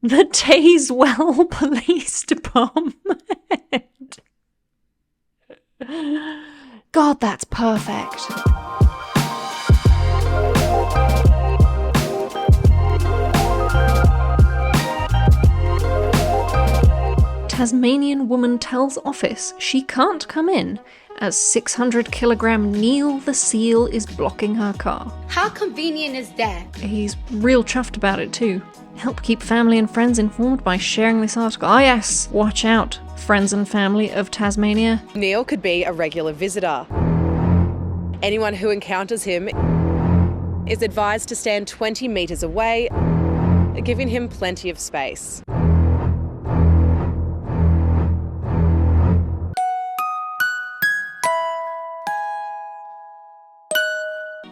The Tazewell Police Department. God, that's perfect. Tasmanian woman tells office she can't come in as 600-kilogram Neil the seal is blocking her car. How convenient is that? He's real chuffed about it too. Help keep family and friends informed by sharing this article. Ah yes, watch out, friends and family of Tasmania. Neil could be a regular visitor. Anyone who encounters him is advised to stand 20 metres away, giving him plenty of space.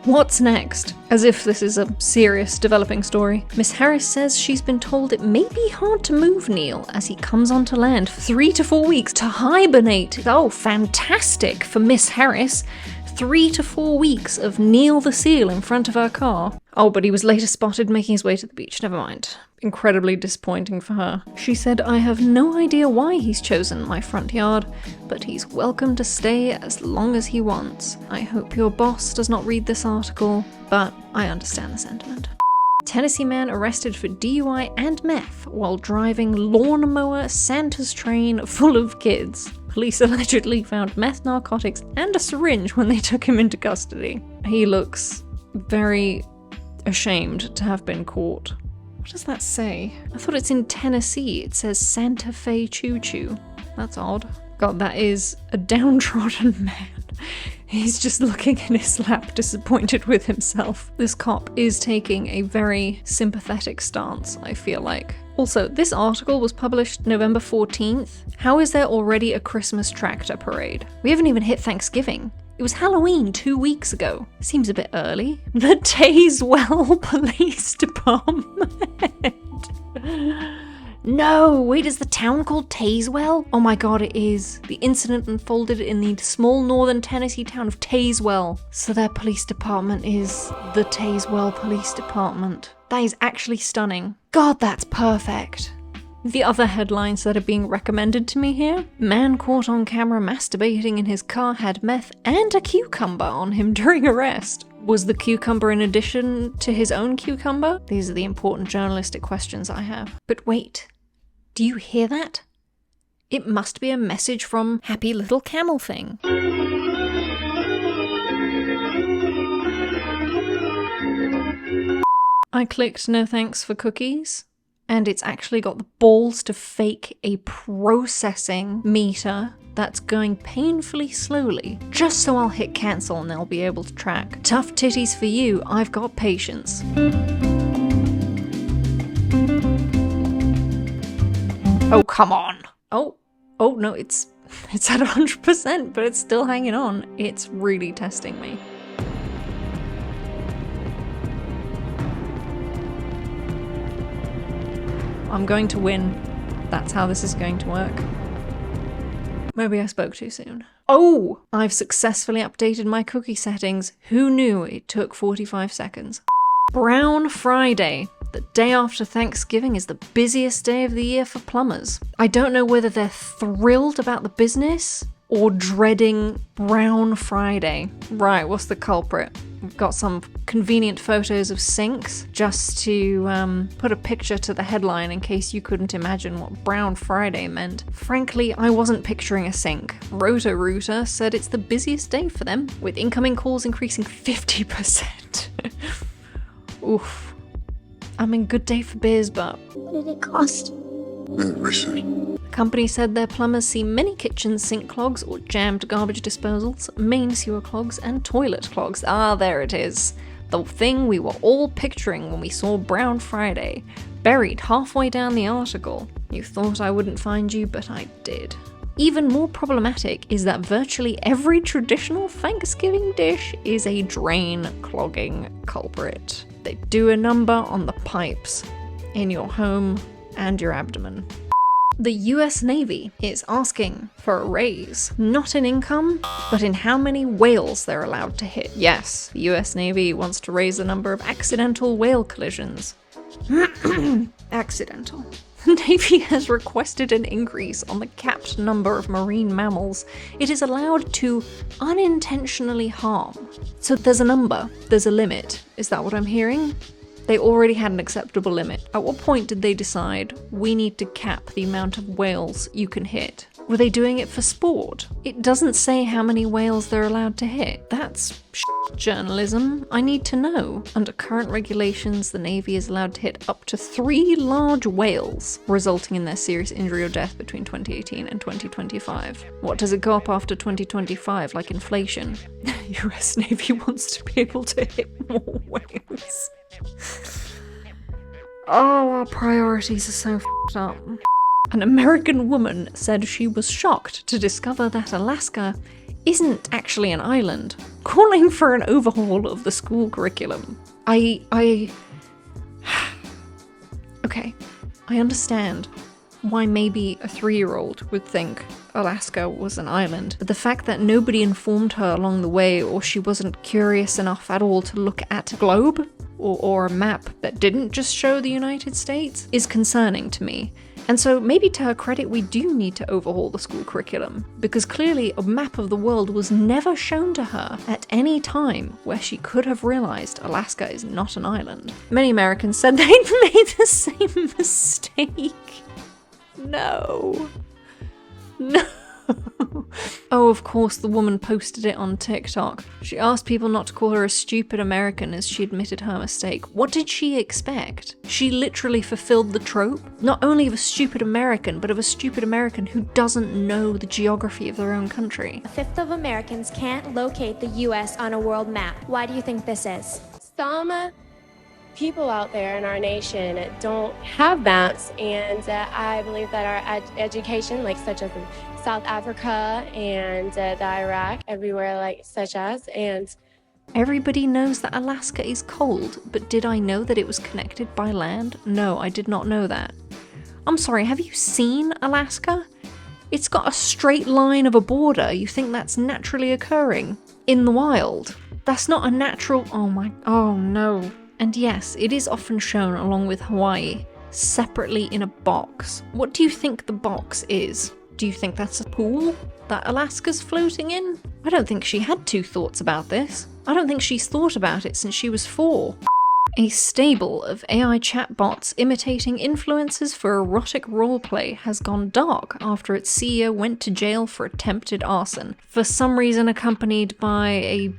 What's next? As if this is a serious developing story. Miss Harris says she's been told it may be hard to move Neil as he comes onto land for 3 to 4 weeks to hibernate. Oh, fantastic for Miss Harris. 3 to 4 weeks of Neil the seal in front of her car. Oh, but he was later spotted making his way to the beach. Never mind. Incredibly disappointing for her. She said, I have no idea why he's chosen my front yard, but he's welcome to stay as long as he wants. I hope your boss does not read this article, but I understand the sentiment. Tennessee man arrested for DUI and meth while driving Lawnmower Santa's train full of kids. Police allegedly found meth, narcotics, and a syringe when they took him into custody. He looks very ashamed to have been caught. What does that say? I thought it's in Tennessee. It says Santa Fe Choo Choo. That's odd. God, that is a downtrodden man. He's just looking in his lap, disappointed with himself. This cop is taking a very sympathetic stance, I feel like. Also, this article was published November 14th. How is there already a Christmas tractor parade? We haven't even hit Thanksgiving. It was Halloween 2 weeks ago. Seems a bit early. The Tazewell Police Department. No, wait, is the town called Tazewell? Oh my god, it is. The incident unfolded in the small northern Tennessee town of Tazewell. So their police department is the Tazewell Police Department. That is actually stunning. God, that's perfect. The other headlines that are being recommended to me here: man caught on camera masturbating in his car had meth and a cucumber on him during arrest. Was the cucumber in addition to his own cucumber? These are the important journalistic questions I have. But wait, do you hear that? It must be a message from Happy Little Camel Thing. I clicked no thanks for cookies, and it's actually got the balls to fake a processing meter that's going painfully slowly, just so I'll hit cancel and they'll be able to track. Tough titties for you, I've got patience. Oh, come on. Oh no, it's at 100%, but it's still hanging on. It's really testing me. I'm going to win. That's how this is going to work. Maybe I spoke too soon. Oh! I've successfully updated my cookie settings. Who knew it took 45 seconds? Brown Friday. The day after Thanksgiving is the busiest day of the year for plumbers. I don't know whether they're thrilled about the business or dreading Brown Friday. Right, what's the culprit? We've got some convenient photos of sinks just to put a picture to the headline in case you couldn't imagine what Brown Friday meant. Frankly, I wasn't picturing a sink. Roto-Rooter said it's the busiest day for them, with incoming calls increasing 50%. Oof. I mean, good day for biz, but What did it cost? the company said their plumbers see many kitchen sink clogs or jammed garbage disposals, main sewer clogs, and toilet clogs. Ah, there it is. The thing we were all picturing when we saw Brown Friday, buried halfway down the article. You thought I wouldn't find you, but I did. Even more problematic is that virtually every traditional Thanksgiving dish is a drain clogging culprit. They do a number on the pipes in your home and your abdomen. The US Navy is asking for a raise, not in income, but in how many whales they're allowed to hit. Yes, the US Navy wants to raise the number of accidental whale collisions. Accidental. The Navy has requested an increase on the capped number of marine mammals it is allowed to unintentionally harm. So there's a number, there's a limit. Is that what I'm hearing? They already had an acceptable limit. At what point did they decide we need to cap the amount of whales you can hit? Were they doing it for sport? It doesn't say how many whales they're allowed to hit. That's journalism. I need to know. Under current regulations, the Navy is allowed to hit up to 3 large whales, resulting in their serious injury or death between 2018 and 2025. What does it go up after 2025, like inflation? US Navy wants to be able to hit more whales. Oh, our priorities are so f***ed up. An American woman said she was shocked to discover that Alaska isn't actually an island, calling for an overhaul of the school curriculum. Okay, I understand why maybe a 3-year-old would think Alaska was an island, but the fact that nobody informed her along the way, or she wasn't curious enough at all to look at a globe or a map that didn't just show the United States, is concerning to me. And so maybe to her credit, we do need to overhaul the school curriculum, because clearly a map of the world was never shown to her at any time where she could have realized Alaska is not an island. Many Americans said they'd made the same mistake. No. Oh, of course, the woman posted it on TikTok. She asked people not to call her a stupid American as she admitted her mistake. What did she expect? She literally fulfilled the trope, not only of a stupid American, but of a stupid American who doesn't know the geography of their own country. A fifth of Americans can't locate the US on a world map. Why do you think this is? Some people out there in our nation don't have maps, and I believe that our education, like such as in South Africa and the Iraq, everywhere like such as, and everybody knows that Alaska is cold, but did I know that it was connected by land? No, I did not know that. I'm sorry, have you seen Alaska? It's got a straight line of a border. You think that's naturally occurring in the wild? That's not a natural, oh no. And yes, it is often shown along with Hawaii, separately in a box. What do you think the box is? Do you think that's a pool that Alaska's floating in? I don't think she had 2 thoughts about this. I don't think she's thought about it since she was 4. A stable of AI chatbots imitating influencers for erotic roleplay has gone dark after its CEO went to jail for attempted arson, for some reason accompanied by a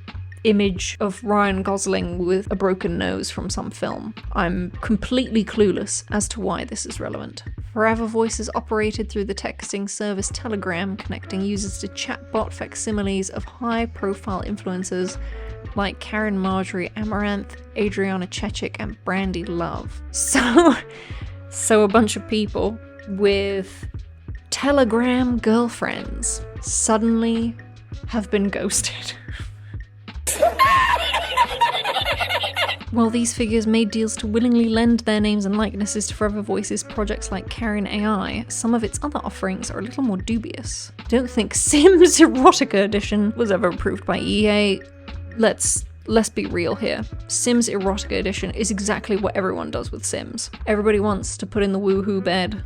image of Ryan Gosling with a broken nose from some film. I'm completely clueless as to why this is relevant. Forever Voices operated through the texting service Telegram, connecting users to chatbot facsimiles of high-profile influencers like Karen Marjorie Amaranth, Adriana Chechik, and Brandy Love. So a bunch of people with Telegram girlfriends suddenly have been ghosted. While these figures made deals to willingly lend their names and likenesses to Forever Voices projects like Karen AI, some of its other offerings are a little more dubious. I don't think Sims Erotica Edition was ever approved by EA. Let's be real here. Sims Erotica Edition is exactly what everyone does with Sims. Everybody wants to put in the woohoo bed.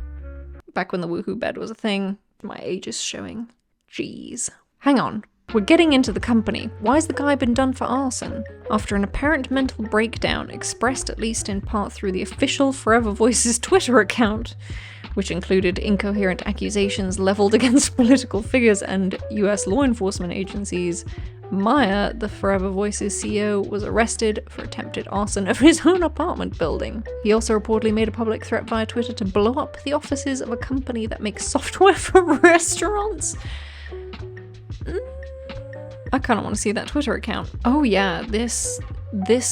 Back when the woohoo bed was a thing. My age is showing. Jeez. Hang on. We're getting into the company. Why has the guy been done for arson? After an apparent mental breakdown, expressed at least in part through the official Forever Voices Twitter account, which included incoherent accusations leveled against political figures and US law enforcement agencies, Maya, the Forever Voices CEO, was arrested for attempted arson of his own apartment building. He also reportedly made a public threat via Twitter to blow up the offices of a company that makes software for restaurants. I kind of want to see that Twitter account. Oh yeah, this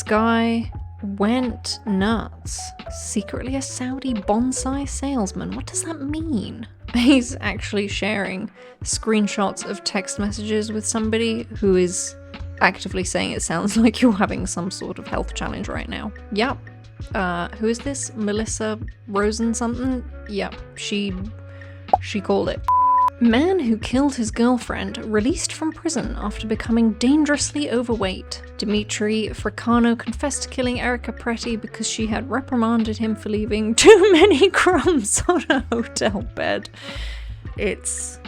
guy went nuts. Secretly a Saudi bonsai salesman. What does that mean? He's actually sharing screenshots of text messages with somebody who is actively saying it sounds like you're having some sort of health challenge right now. Yep. Who is this? Melissa Rosen something? Yep. She called it. Man who killed his girlfriend released from prison after becoming dangerously overweight. Dimitri Fricano confessed to killing Erica Preti because she had reprimanded him for leaving too many crumbs on a hotel bed. It's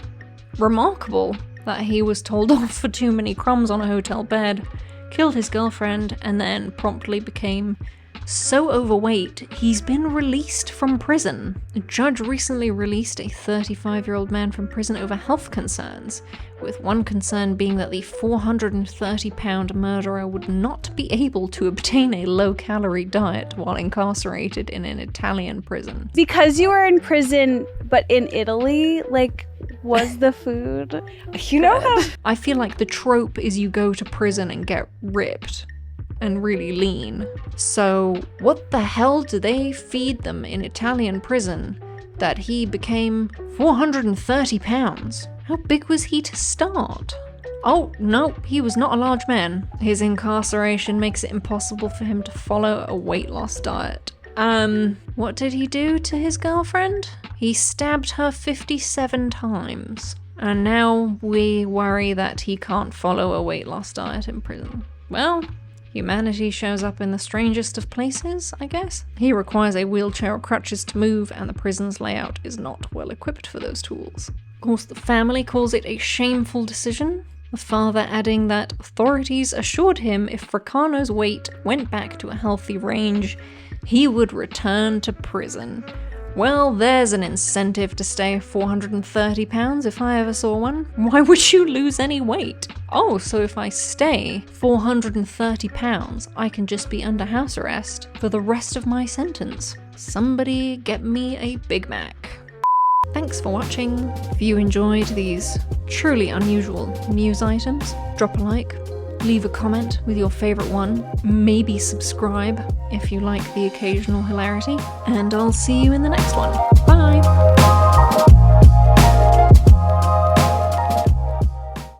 remarkable that he was told off for too many crumbs on a hotel bed, killed his girlfriend, and then promptly became so overweight he's been released from prison. A judge recently released a 35-year-old man from prison over health concerns, with one concern being that the 430-pound murderer would not be able to obtain a low-calorie diet while incarcerated in an Italian prison. Because you were in prison, but in Italy, like, was the food? You know how... I feel like the trope is you go to prison and get ripped and really lean. So what the hell do they feed them in Italian prison that he became 430 pounds? How big was he to start? Oh, no, he was not a large man. His incarceration makes it impossible for him to follow a weight loss diet. What did he do to his girlfriend? He stabbed her 57 times. And now we worry that he can't follow a weight loss diet in prison. Well, humanity shows up in the strangest of places, I guess. He requires a wheelchair or crutches to move, and the prison's layout is not well equipped for those tools. Of course, the family calls it a shameful decision, the father adding that authorities assured him if Fricano's weight went back to a healthy range, he would return to prison. Well, there's an incentive to stay 430 pounds if I ever saw one. Why would you lose any weight? Oh, so if I stay 430 pounds, I can just be under house arrest for the rest of my sentence. Somebody get me a Big Mac. Thanks for watching. If you enjoyed these truly unusual news items, drop a like, leave a comment with your favourite one, maybe subscribe if you like the occasional hilarity, and I'll see you in the next one.